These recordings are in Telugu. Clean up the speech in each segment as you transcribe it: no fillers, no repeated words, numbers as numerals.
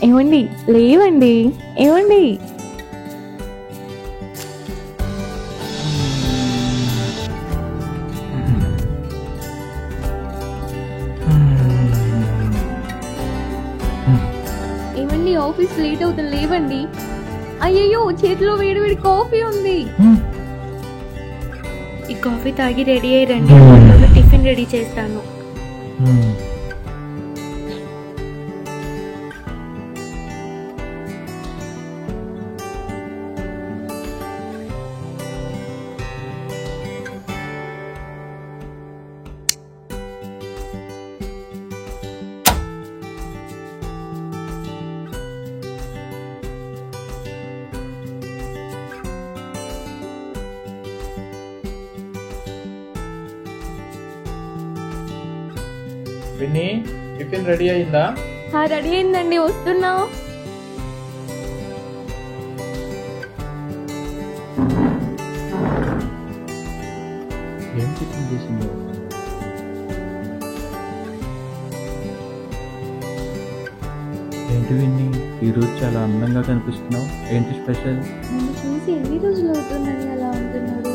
ఏమండి లేవండి. ఏమండి ఏమండి ఆఫీస్ లేట్ అవుతుంది, లేవండి. అయ్యయ్యో చేతిలో వేడి వేడి కాఫీ ఉంది. ఈ కాఫీ తాగి రెడీ అయ్యండి, టిఫిన్ రెడీ చేస్తాను. విన్నీ, టిఫిన్ రెడీ అయిందా? రెడీ అయిందండి, వస్తున్నా. ఏం టిఫిన్ చేసిందో? ఏంటి విన్నీ, ఈరోజు చాలా అందంగా కనిపిస్తున్నావు. ఏంటి స్పెషల్? నన్ను చూసి ఎన్ని రోజులు అవుతుందండి అలా ఉంటున్నారు?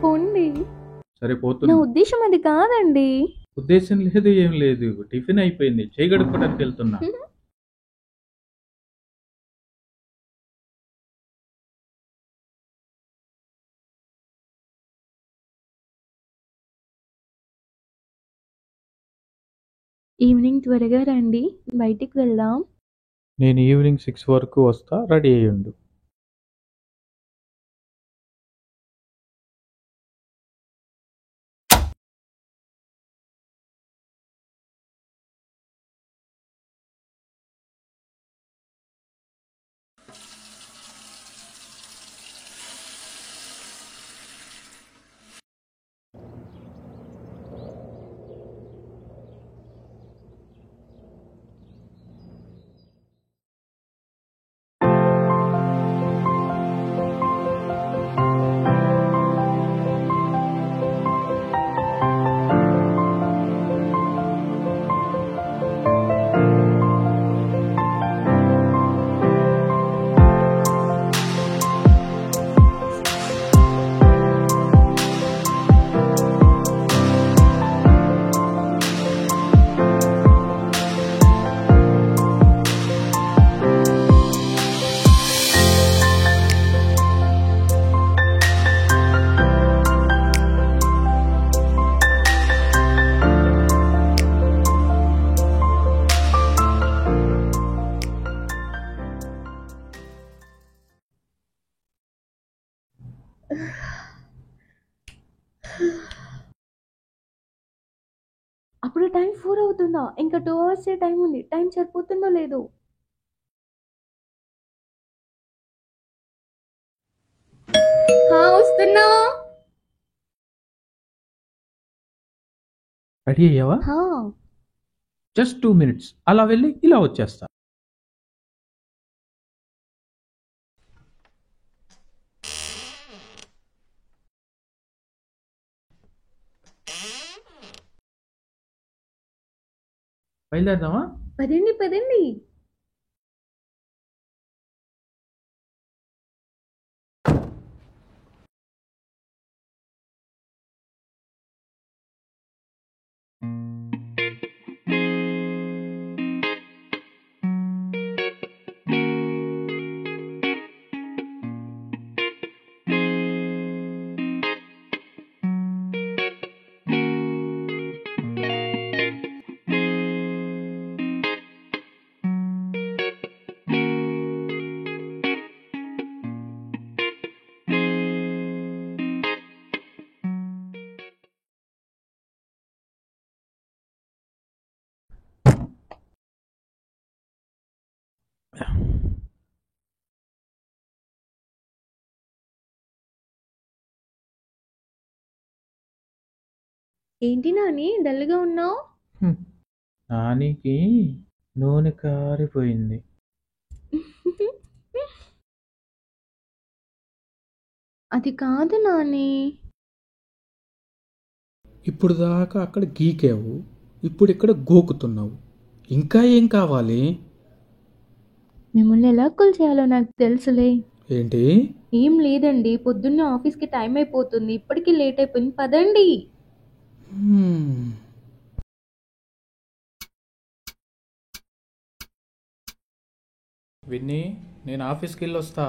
పోండి. సరే నా పోతున్నా. ఉద్దేశం అది కాదండి. ఉద్దేశం లేదు, ఏం లేదు. టిఫిన్ అయిపోయింది, చేయి గడుపుకోవడానికి వెళ్తున్నా. ఈవినింగ్ త్వరగా రండి, బయటికి వెళ్దాం. నేను ఈవినింగ్ 6 వరకు వస్తా, రెడీ అయ్యుండు. అప్పుడు టైం 4 అవుతుందా? ఇంకా 2 hours టైం ఉంది. టైం సరిపోతుందో లేదో? వస్తున్నా. రెడీ అయ్యావా? జస్ట్ 2 minutes, అలా వెళ్ళి ఇలా వచ్చేస్తా. బయలుదేరదామా? పదండి పదండి. ఏంటి నాని డల్గా ఉన్నావు? నానికి నూనె కారిపోయింది. అది కాదు నాని. ఇప్పుడు దాకా అక్కడ గీకావు, ఇప్పుడు ఇక్కడ గోకుతున్నావు. ఇంకా ఏం కావాలి? మిమ్మల్ని ఎలా కాల్ చేయాలో నాకు తెలుసులే. ఏంటి? ఏం లేదండి, పొద్దున్నే ఆఫీస్కి టైం అయిపోతుంది, ఇప్పటికీ లేట్ అయిపోయింది, పదండి. హ్మ్. విన్నీ, నేను ఆఫీస్కి వెళ్ళి వస్తా.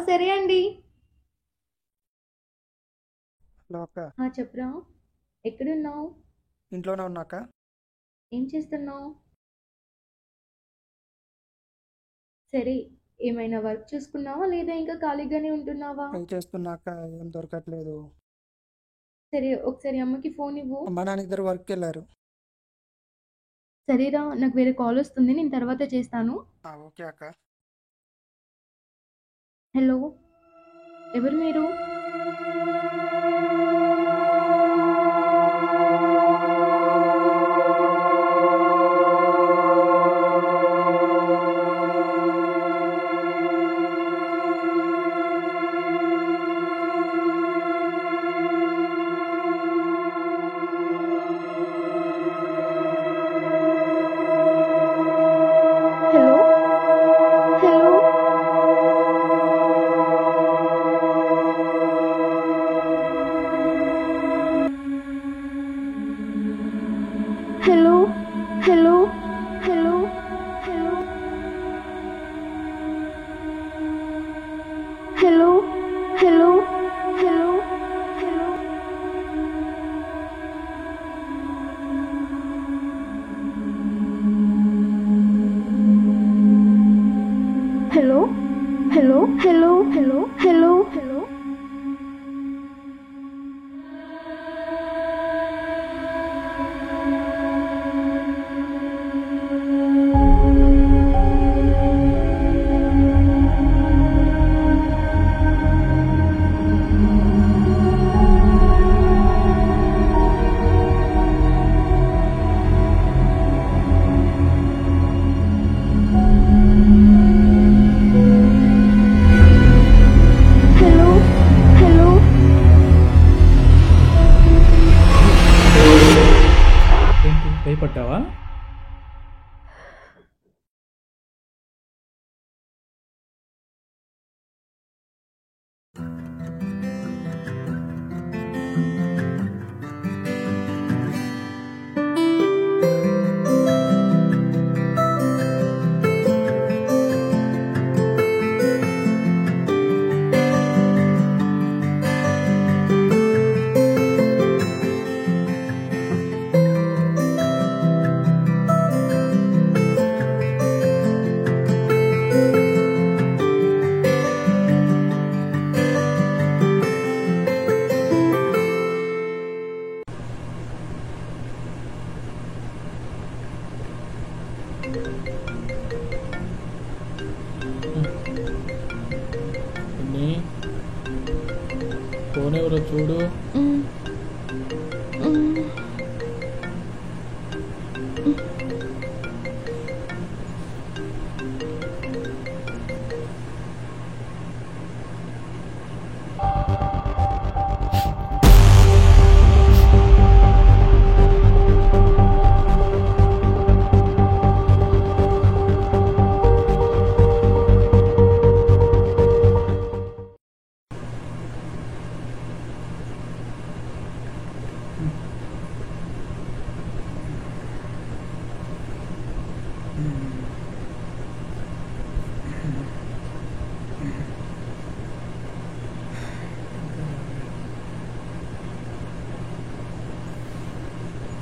సరే అండి. హలో అక్క, చెప్పరా, ఎక్కడున్నావు? ఇంట్లోనే ఉన్నాక. ఏం చేస్తున్నావు? సరే, ఏమైనా వర్క్ చూసుకున్నావా లేదా ఇంకా ఖాళీగానే ఉంటున్నావా? ట్రై చేస్తున్నాక ఏం దొరకట్లేదు. సరే, ఒకసారి అమ్మకి ఫోన్ ఇవ్వు. అమ్మ నాన్న ఇద్దరు వర్క్కి వెళ్ళారు. సరేరా, నాకు వేరే కాల్ వస్తుంది, నేను తర్వాత చేస్తాను. ఓకే అక్క. హలో, ఎవరు మీరు? Hello hello hello hello hello hello hello hello hello hello hello hello hello hello hello hello hello hello ఏంటి, భయపడ్డావా? విన్నీ, ఫోన్ ఎవరో చూడు.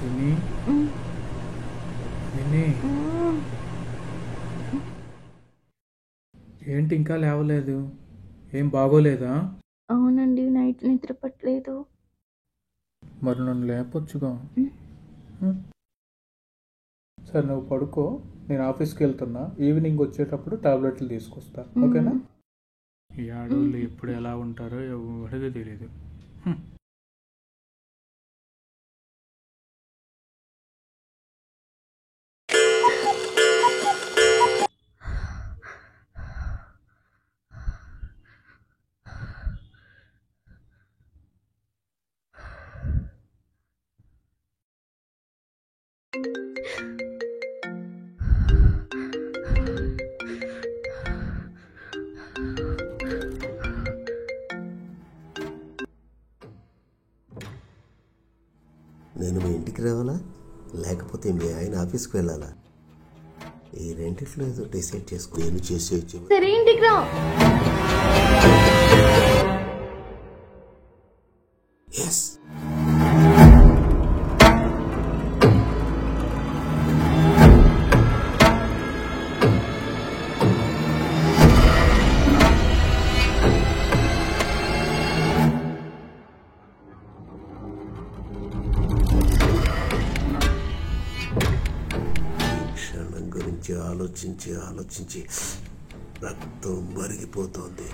విన్నీ, విన్నీ, ఏంటి ఇంకా లేవలేదు? ఏం బాగోలేదా? అవునండి, నైట్ నిద్ర పట్టలేదు. మరి నన్ను లేపొచ్చుగా. సరే, నువ్వు పడుకో, నేను ఆఫీస్కి వెళ్తున్నా. ఈవినింగ్ వచ్చేటప్పుడు టాబ్లెట్లు తీసుకొస్తా, ఓకేనా? ఈ ఆడవాళ్ళు ఎప్పుడు ఎలా ఉంటారో ఎవరికి తెలియదు. నేను మీ ఇంటికి రావాలా లేకపోతే మీ ఆయన ఆఫీస్కి వెళ్ళాలా? ఈ రెండిట్లో ఏదో డిసైడ్ చేసుకో. నేను చేసేయచ్చు. సరే ఇంటికి రా. ఎస్. గురించి ఆలోచించి ఆలోచించి రక్తం మరిగిపోతోంది.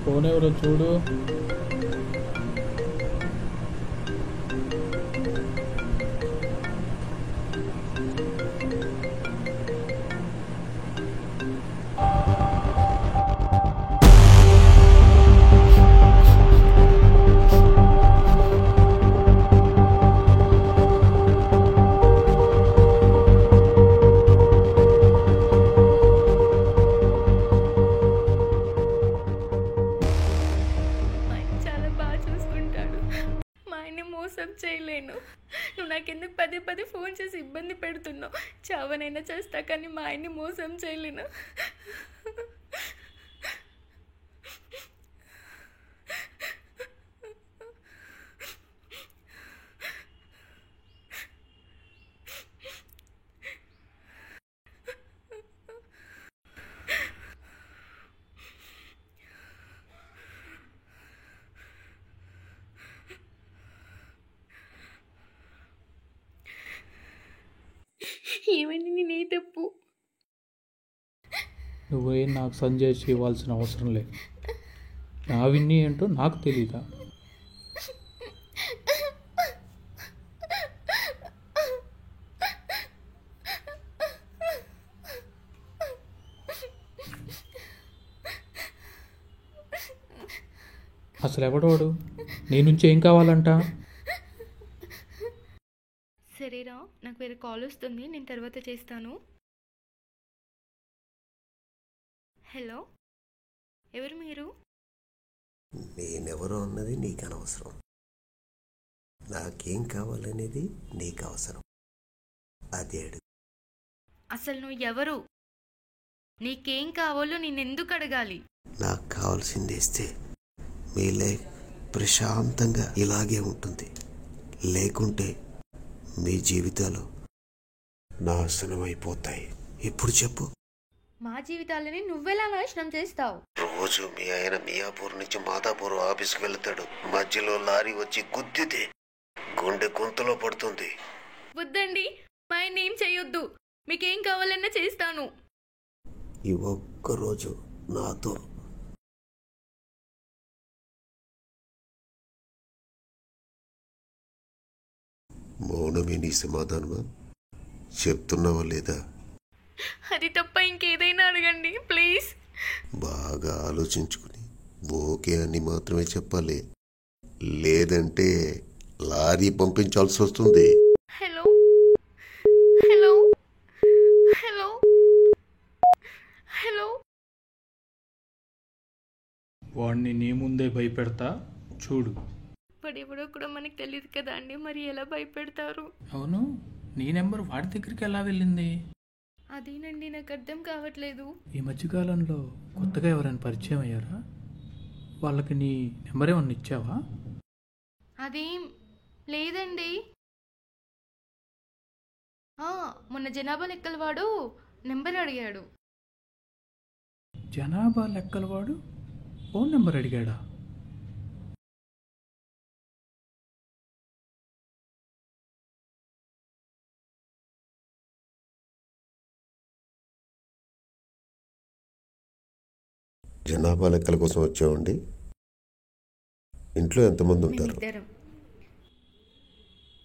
ఫోన్ ఎవరో చూడు. మోసం చేయలేను. నువ్వు నాకెందుకు పదే పదే ఫోన్ చేసి ఇబ్బంది పెడుతున్నావు? చావనైనా చేస్తా కానీ మా ఆయన్ని మోసం చేయలేను. ఏమైంది? నేనే తప్పు? నువ్వేం నాకు సంజయ్ ఇవ్వాల్సిన అవసరం లేదు. నా విన్నీ ఏంటో నాకు తెలీదా? అసలు ఎవడోడు? నీ నుంచి ఏం కావాలంట? సరేరా, నాకు వేరే కాల్ వస్తుంది, నేను తర్వాత చేస్తాను. హలో, ఎవరు మీరు? నేనెవరో అన్నది నీకు అనవసరం. నాకేం కావాలనేది నీకు అవసరం. అదే అడుగు. అసలు నువ్వు ఎవరు? నీకేం కావాలో నేనెందుకు అడగాలి? నాకు కావాల్సింది ఇస్తే మీ లైఫ్ ప్రశాంతంగా ఇలాగే ఉంటుంది. లేకుంటే మీ జీవితాలు నాశనం అయిపోతాయి. ఇప్పుడు చెప్పు. మా జీవితాలని నువ్వెలా నాశనం చేస్తావు? రోజు మీ ఆయన మియాపూర్ నుంచి మాదాపూర్ ఆఫీస్కి వెళ్తాడు. మధ్యలో లారీ వచ్చి గుద్దితే గుండె గొంతులో పడుతుంది. వద్దండి, మా ఆయన ఏం చేయొద్దు. మీకేం కావాలన్నా చేస్తాను. ఈ ఒక్కరోజు నాతో మౌనమే నీ సమాధానమా? చెప్తున్నావా లేదా? అది తప్ప ఇంకేదైనా అడగండి ప్లీజ్. బాగా ఆలోచించుకుని ఓకే అని మాత్రమే చెప్పాలి. లేదంటే లారీ పంపించాల్సి వస్తుంది. Hello hello hello hello. వాడిని నీ ముందే భయపెడతా చూడు. వాడు ఎవడో కూడా మనకు తెలియదు కదా అండి, మరి ఎలా భయపెడతారు? అవును, నీ నెంబర్ వాడి దగ్గరికి ఎలా వెళ్ళింది? అదేనండి నాకు అర్థం కావట్లేదు. ఈ మధ్యకాలంలో కొత్తగా ఎవరైనా పరిచయం అయ్యారా? వాళ్ళకి నీ నెంబర్ ఏమన్నా ఇచ్చావా? అదేం లేదండి. మొన్న జనాభా లెక్కల వాడు నెంబర్ అడిగాడు. జనాభా లెక్కల వాడు ఫోన్ నెంబర్ అడిగాడా? జనాభా లెక్కల కోసం వచ్చామండి. ఇంట్లో ఎంతమంది ఉంటారు? మేమిద్దరం.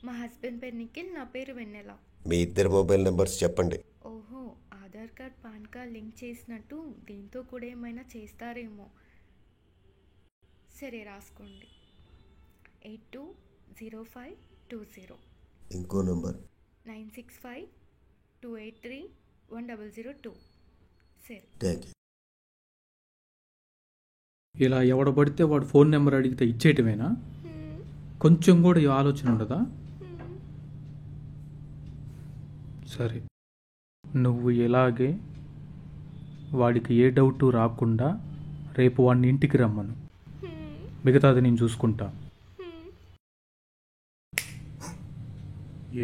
మా హస్బెండ్ పేరు నిఖిల్, నా పేరు వెన్నెల. మీ ఇద్దరు మొబైల్ నెంబర్స్ చెప్పండి. ఓహో, Aadhaar card pan card link చేసినట్టు దీంతో కూడా ఏమైనా చేస్తారేమో. సరే రాసుకోండి. 820520. ఇంకో నెంబర్ 9652831002. సరే. Thank you. ఇలా ఎవడ పడితే వాడు ఫోన్ నెంబర్ అడిగితే ఇచ్చేయటమేనా? కొంచెం కూడా ఈ ఆలోచన ఉండదా? సరే, నువ్వు ఇలాగే వాడికి ఏ డౌట్ రాకుండా రేపు వాడిని ఇంటికి రమ్మను. మిగతాది నేను చూసుకుంటా.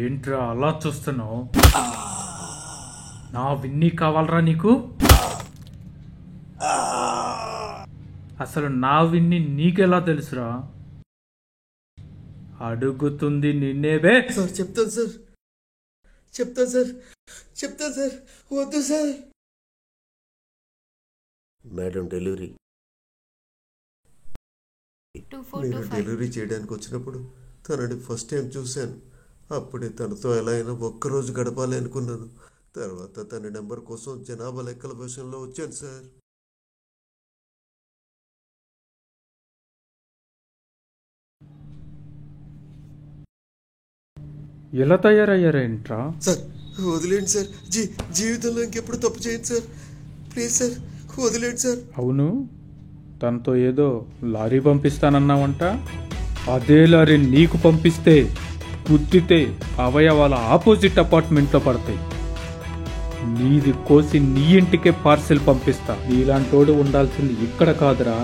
ఏంట్రా అలా చూస్తున్నావు? నా విన్నీ కావాలరా నీకు? అసలు నా విన్ని నీకెలా తెలుసురా? అడుగుతుంది నిన్నేవే. సార్ చెప్తాను సార్, చెప్తాను సార్, చెప్తాను సార్. వద్దు సార్. Madam delivery. నేను 2425. డెలివరీ చేయడానికి వచ్చినప్పుడు తనని ఫస్ట్ టైం చూశాను. అప్పుడే తనతో ఎలా అయినా ఒక్కరోజు గడపాలి అనుకున్నాను. తర్వాత తన నెంబర్ కోసం జనాభా లెక్కల విషయంలో వచ్చాను సార్. ఎలా తయారయ్యారేంట్రా? సార్ వదిలేండి సార్. జీవితంలో ఇంకెప్పుడు తప్పు చేయండి సార్. ప్లీజ్ సార్ వదిలేండి సార్. అవును, తనతో ఏదో లారీ పంపిస్తానన్నావంట. అదే లారీ నీకు పంపిస్తే గుద్దితే అవయవాల ఆపోజిట్ అపార్ట్మెంట్లో పడతాయి. నీది కోసి నీ ఇంటికే పార్సెల్ పంపిస్తా. నీలాంటోడు ఉండాల్సింది ఇక్కడ కాదురా,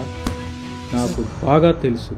నాకు బాగా తెలుసు.